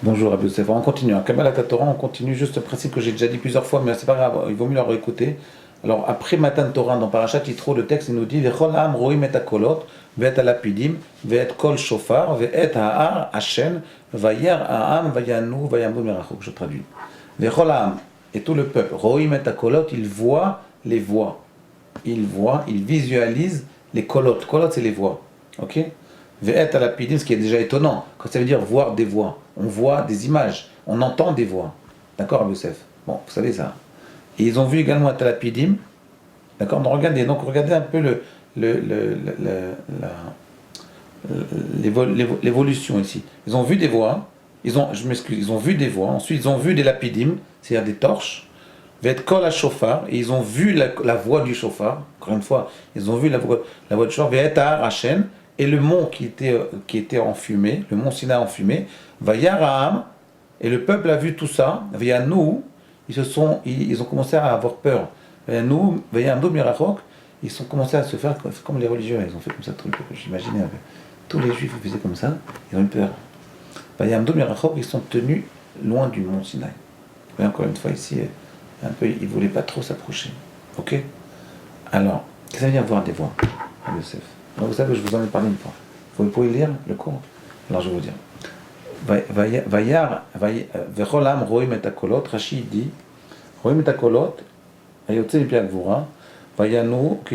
Bonjour Rabbi Youssef, on continue. En Kabbalat Torah, on continue juste le principe que j'ai déjà dit plusieurs fois, mais c'est pas grave, il vaut mieux le réécouter. Alors après Matan Torah, dans Parashat Yitro, le texte il nous dit Vechol Am roim et akolot, ve'et alapidim, ve'et kol shofar, ve'et ha'ar hashen, vayar ha'am, vayanu, vayamdu merachok. Je traduis. Vechol Am, et tout le peuple, roim et akolot, il voit les voix. Il voit, il visualise les kolot. Kolot, c'est les voix. Ok? Ve'et alapidim, ce qui est déjà étonnant, quand ça veut dire voir des voix. On voit des images, on entend des voix. D'accord, Rabbi Youssef? Bon, vous savez ça. Et ils ont vu également à Talapidim. D'accord, donc regardez un peu l'évolution ici. Ils ont vu des voix, je m'excuse, ils ont vu des voix, ensuite ils ont vu des lapidim, c'est-à-dire des torches, Ve'et kol ha-shofar, et ils ont vu la voix du shofar, encore une fois, ils ont vu la voix du shofar, Ve'et ha'ar hashen, et le mont qui était en fumée, le mont Sinaï en fumée, Vayar ha'am, et le peuple a vu tout ça, Vayanu, ils ont commencé à avoir peur. Vayanu, Vayamdu mirachok, ils ont commencé à se faire comme les religieux, ils ont fait comme ça, j'imaginais, tous les juifs faisaient comme ça, ils ont eu peur. Vayamdu mirachok, ils sont tenus loin du mont Sinaï. Mais encore une fois ici, un peu, ils ne voulaient pas trop s'approcher. Ok? Alors, qu'est-ce que ça veut dire voir des voix, Yosef? Donc, vous savez, je vous en ai parlé une fois. Vous pouvez lire le cours? Alors je vais vous dire. Vecholam roim et akolot, Rashi dit, roim et akolot, ayotze mi gvura, vayanu, ok,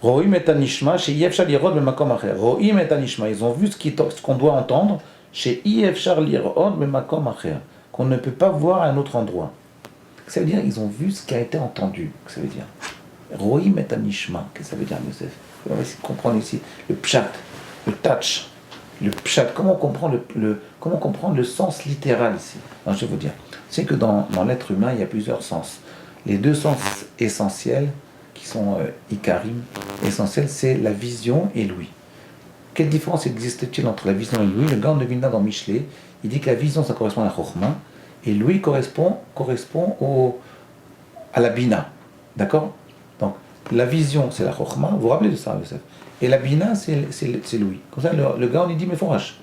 roim et anishma, chez Yefshar lirod bemakom acher. Roim et anishma, ils ont vu ce qu'on doit entendre, chez Yefshar lirod bemakom acher, qu'on ne peut pas voir à un autre endroit. Ça veut dire, ils ont vu ce qui a été entendu. Ça veut dire, roim et anishma, qu'est-ce que ça veut dire, Yosef? On va essayer de comprendre ici le pshat, le touch. Le pshat, comment comprendre le sens littéral ici? Alors, je vais vous dire, c'est que dans l'être humain, il y a plusieurs sens. Les deux sens essentiels, qui sont ikarim, essentiels, c'est la vision et l'ouïe. Quelle différence existe-t-il entre la vision et l'ouïe? Le Gaon de Vilna dans Michelet, il dit que la vision, ça correspond à la chokhma, et l'ouïe correspond à la bina. D'accord? Donc, la vision, c'est la chokhma, vous vous rappelez de ça, Yosef? Et la bina, c'est l'ouïe. Comme ça, le gars, on lui dit, mais fourrache.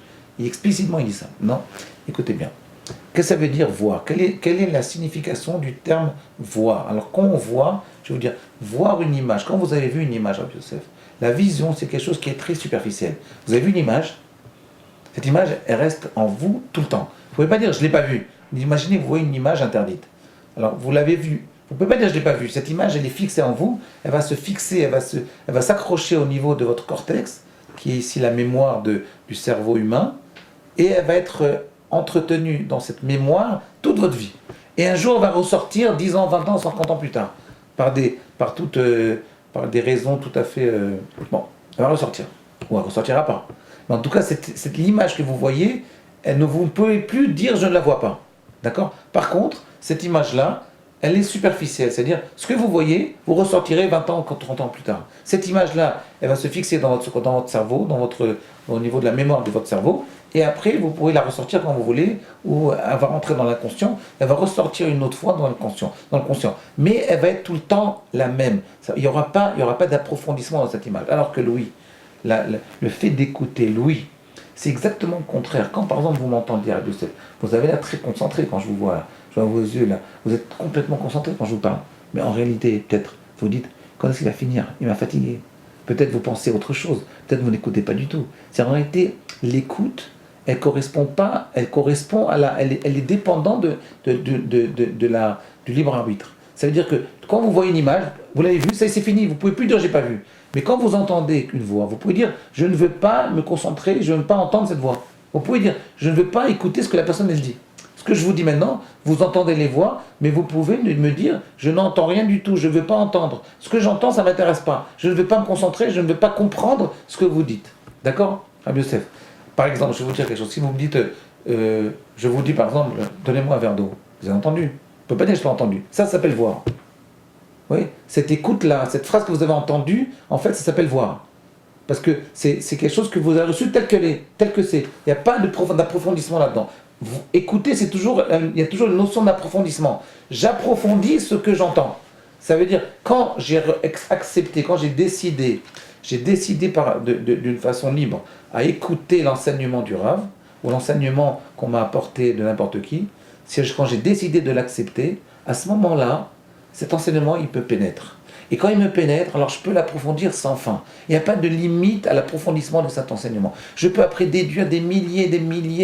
Explicitement, il dit ça. Non, écoutez bien. Qu'est-ce que ça veut dire voir? Quelle est la signification du terme voir? Alors, quand on voit, je vais vous dire, voir une image. Quand vous avez vu une image, Rabbi Yosef, la vision, c'est quelque chose qui est très superficiel. Vous avez vu une image? Cette image, elle reste en vous tout le temps. Vous ne pouvez pas dire, je ne l'ai pas vue. Imaginez, vous voyez une image interdite. Alors, vous l'avez vue. Vous ne pouvez pas dire je ne l'ai pas vue. Cette image, elle est fixée en vous, elle va se fixer, elle va s'accrocher au niveau de votre cortex, qui est ici la mémoire du cerveau humain, et elle va être entretenue dans cette mémoire toute votre vie. Et un jour, elle va ressortir 10 ans, 20 ans, 50 ans plus tard, par des raisons tout à fait... Bon, elle va ressortir, ou elle ne ressortira pas. Mais en tout cas, cette l'image que vous voyez, vous ne pouvez plus dire je ne la vois pas. D'accord? Par contre, cette image-là, elle est superficielle, c'est-à-dire ce que vous voyez, vous ressortirez 20 ans, 30 ans plus tard. Cette image-là, elle va se fixer dans votre cerveau, au niveau de la mémoire de votre cerveau, et après, vous pourrez la ressortir quand vous voulez, ou elle va rentrer dans l'inconscient, elle va ressortir une autre fois dans le conscient. Mais elle va être tout le temps la même. Il n'y aura pas d'approfondissement dans cette image. Alors que l'ouïe, le fait d'écouter l'ouïe, c'est exactement le contraire. Quand par exemple vous m'entendez, vous avez l'air très concentré quand je vous vois là. Je vois vos yeux là, vous êtes complètement concentré quand je vous parle. Mais en réalité, peut-être, vous dites, quand est-ce qu'il va finir? Il m'a fatigué. Peut-être vous pensez autre chose, peut-être vous n'écoutez pas du tout. C'est en réalité, l'écoute, elle correspond elle est dépendante du libre arbitre. Ça veut dire que quand vous voyez une image, vous l'avez vue, ça c'est fini, vous ne pouvez plus dire j'ai pas vu. Mais quand vous entendez une voix, vous pouvez dire je ne veux pas me concentrer, je ne veux pas entendre cette voix. Vous pouvez dire je ne veux pas écouter ce que la personne elle dit. Ce que je vous dis maintenant, vous entendez les voix, mais vous pouvez me dire je n'entends rien du tout, je ne veux pas entendre. Ce que j'entends, ça ne m'intéresse pas. Je ne veux pas me concentrer, je ne veux pas comprendre ce que vous dites. D'accord, Rabbi Yosef? Par exemple, je vais vous dire quelque chose. Si vous me dites, je vous dis par exemple, donnez-moi un verre d'eau. Vous avez entendu? Je ne peux pas dire je l'ai entendu. Ça s'appelle voir. Oui, cette écoute-là, cette phrase que vous avez entendue, en fait, ça s'appelle voir. Parce que c'est quelque chose que vous avez reçu tel que c'est. Il n'y a pas d'approfondissement là-dedans. Écouter, il y a toujours une notion d'approfondissement. J'approfondis ce que j'entends. Ça veut dire, quand j'ai accepté, quand j'ai décidé d'une façon libre à écouter l'enseignement du Rav, ou l'enseignement qu'on m'a apporté de n'importe qui, quand j'ai décidé de l'accepter, à ce moment-là, cet enseignement, il peut pénétrer. Et quand il me pénètre, alors je peux l'approfondir sans fin. Il n'y a pas de limite à l'approfondissement de cet enseignement. Je peux après déduire des milliers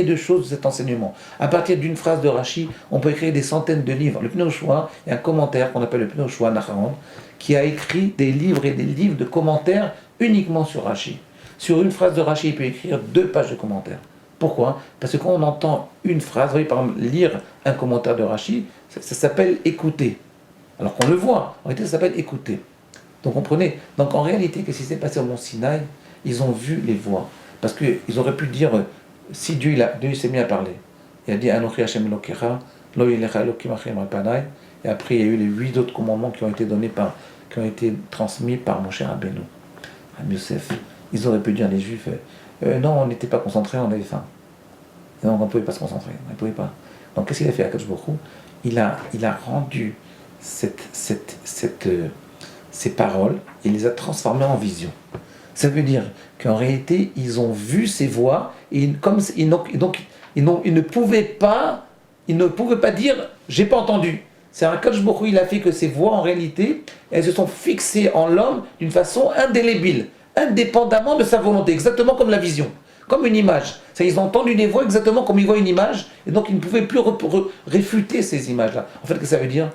de choses de cet enseignement. À partir d'une phrase de Rashi, on peut écrire des centaines de livres. Le Pneu Choix, il y a un commentaire qu'on appelle le Pneu Choix Nacharon, qui a écrit des livres et des livres de commentaires uniquement sur Rashi. Sur une phrase de Rashi, il peut écrire 2 pages de commentaires. Pourquoi? Parce que quand on entend une phrase, vous voyez, par exemple, lire un commentaire de Rashi, ça s'appelle écouter. Alors qu'on le voit, en réalité ça s'appelle écouter. Donc comprenez, donc en réalité, qu'est-ce qui s'est passé au mont Sinaï? Ils ont vu les voix. Parce qu'ils auraient pu dire, si Dieu s'est mis à parler, il a dit Anochi Hashem Elokecha, Lo Yelecha Elokim Achem Alpanai, et après il y a eu les 8 autres commandements qui ont été transmis par Moshe Rabbeinu, Rabbi Yosef. Ils auraient pu dire, les Juifs, non, on n'était pas concentrés, on avait faim. Et donc on ne pouvait pas se concentrer, on ne pouvait pas. Donc qu'est-ce qu'il a fait Akadosh Baruch Hu? Il a rendu ces paroles, il les a transformées en vision. Ça veut dire qu'en réalité, ils ont vu ces voix, et ils ne pouvaient pas dire « j'ai pas entendu ». C'est un Akadosh Baruch Hu, il a fait que ces voix, en réalité, elles se sont fixées en l'homme d'une façon indélébile, indépendamment de sa volonté, exactement comme la vision. Comme une image. Ils ont entendu des voix exactement comme ils voient une image, et donc ils ne pouvaient plus réfuter ces images-là. En fait, ce que ça veut dire,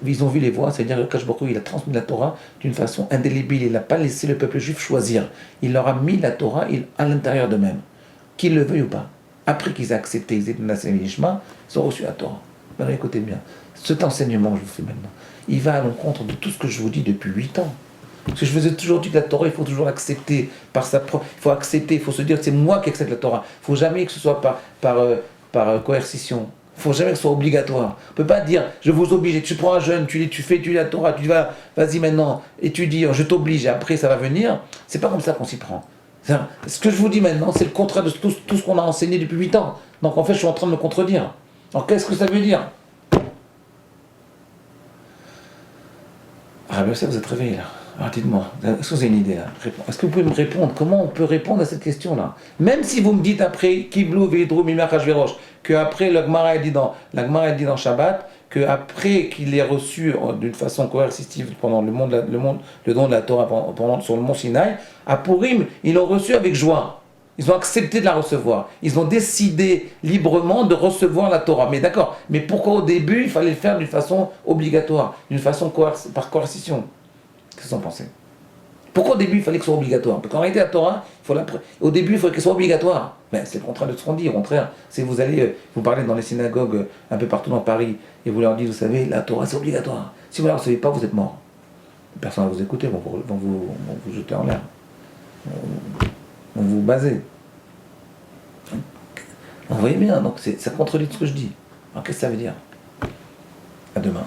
ils ont vu les voix, c'est-à-dire que Akadosh Baruch Hu, il a transmis la Torah d'une façon indélébile, il n'a pas laissé le peuple juif choisir. Il leur a mis la Torah à l'intérieur d'eux-mêmes, qu'ils le veuillent ou pas. Après qu'ils aient accepté, ils ont reçu la Torah. Alors écoutez bien, cet enseignement que je vous fais maintenant, il va à l'encontre de tout ce que je vous dis depuis 8 ans. Parce que je vous ai toujours dit que la Torah, il faut toujours l'accepter par sa propre. Il faut accepter, il faut se dire que c'est moi qui accepte la Torah. Il ne faut jamais que ce soit par coercition. Il ne faut jamais que ce soit obligatoire. On ne peut pas dire, je vous oblige, tu prends un jeune, tu fais étudier la Torah, tu vas, vas-y maintenant, étudie, je t'oblige, et après ça va venir. C'est pas comme ça qu'on s'y prend. Ce que je vous dis maintenant, c'est le contraire de tout ce qu'on a enseigné depuis 8 ans. Donc en fait, je suis en train de me contredire. Alors qu'est-ce que ça veut dire? Ah bien ça, vous êtes réveillé là. Alors dites-moi, est-ce que vous avez une idée là? Est-ce que vous pouvez me répondre? Comment on peut répondre à cette question-là? Même si vous me dites après, Kiblou, Veidrou, Mimach, Hashverosh, qu'après la Gemara dit dans Shabbat, qu'après qu'il ait reçu d'une façon coercitive pendant le don de la Torah sur le mont Sinaï, à Purim, ils l'ont reçu avec joie. Ils ont accepté de la recevoir. Ils ont décidé librement de recevoir la Torah. Mais d'accord, mais pourquoi au début il fallait le faire d'une façon obligatoire, d'une façon par coercition? Qu'est-ce que vous en pensez? Pourquoi au début il fallait que ce soit obligatoire? Parce qu'en réalité la Torah, au début il fallait qu'elle soit obligatoire. Mais c'est le contraire de ce qu'on dit, au contraire. Si vous allez, vous parlez dans les synagogues un peu partout dans Paris, et vous leur dites, vous savez, la Torah c'est obligatoire. Si vous ne la recevez pas, vous êtes mort. Personne ne va vous écouter, vont vous jeter en l'air. Vont vous baser. Vous voyez bien, donc ça contredit ce que je dis. Alors qu'est-ce que ça veut dire? À demain.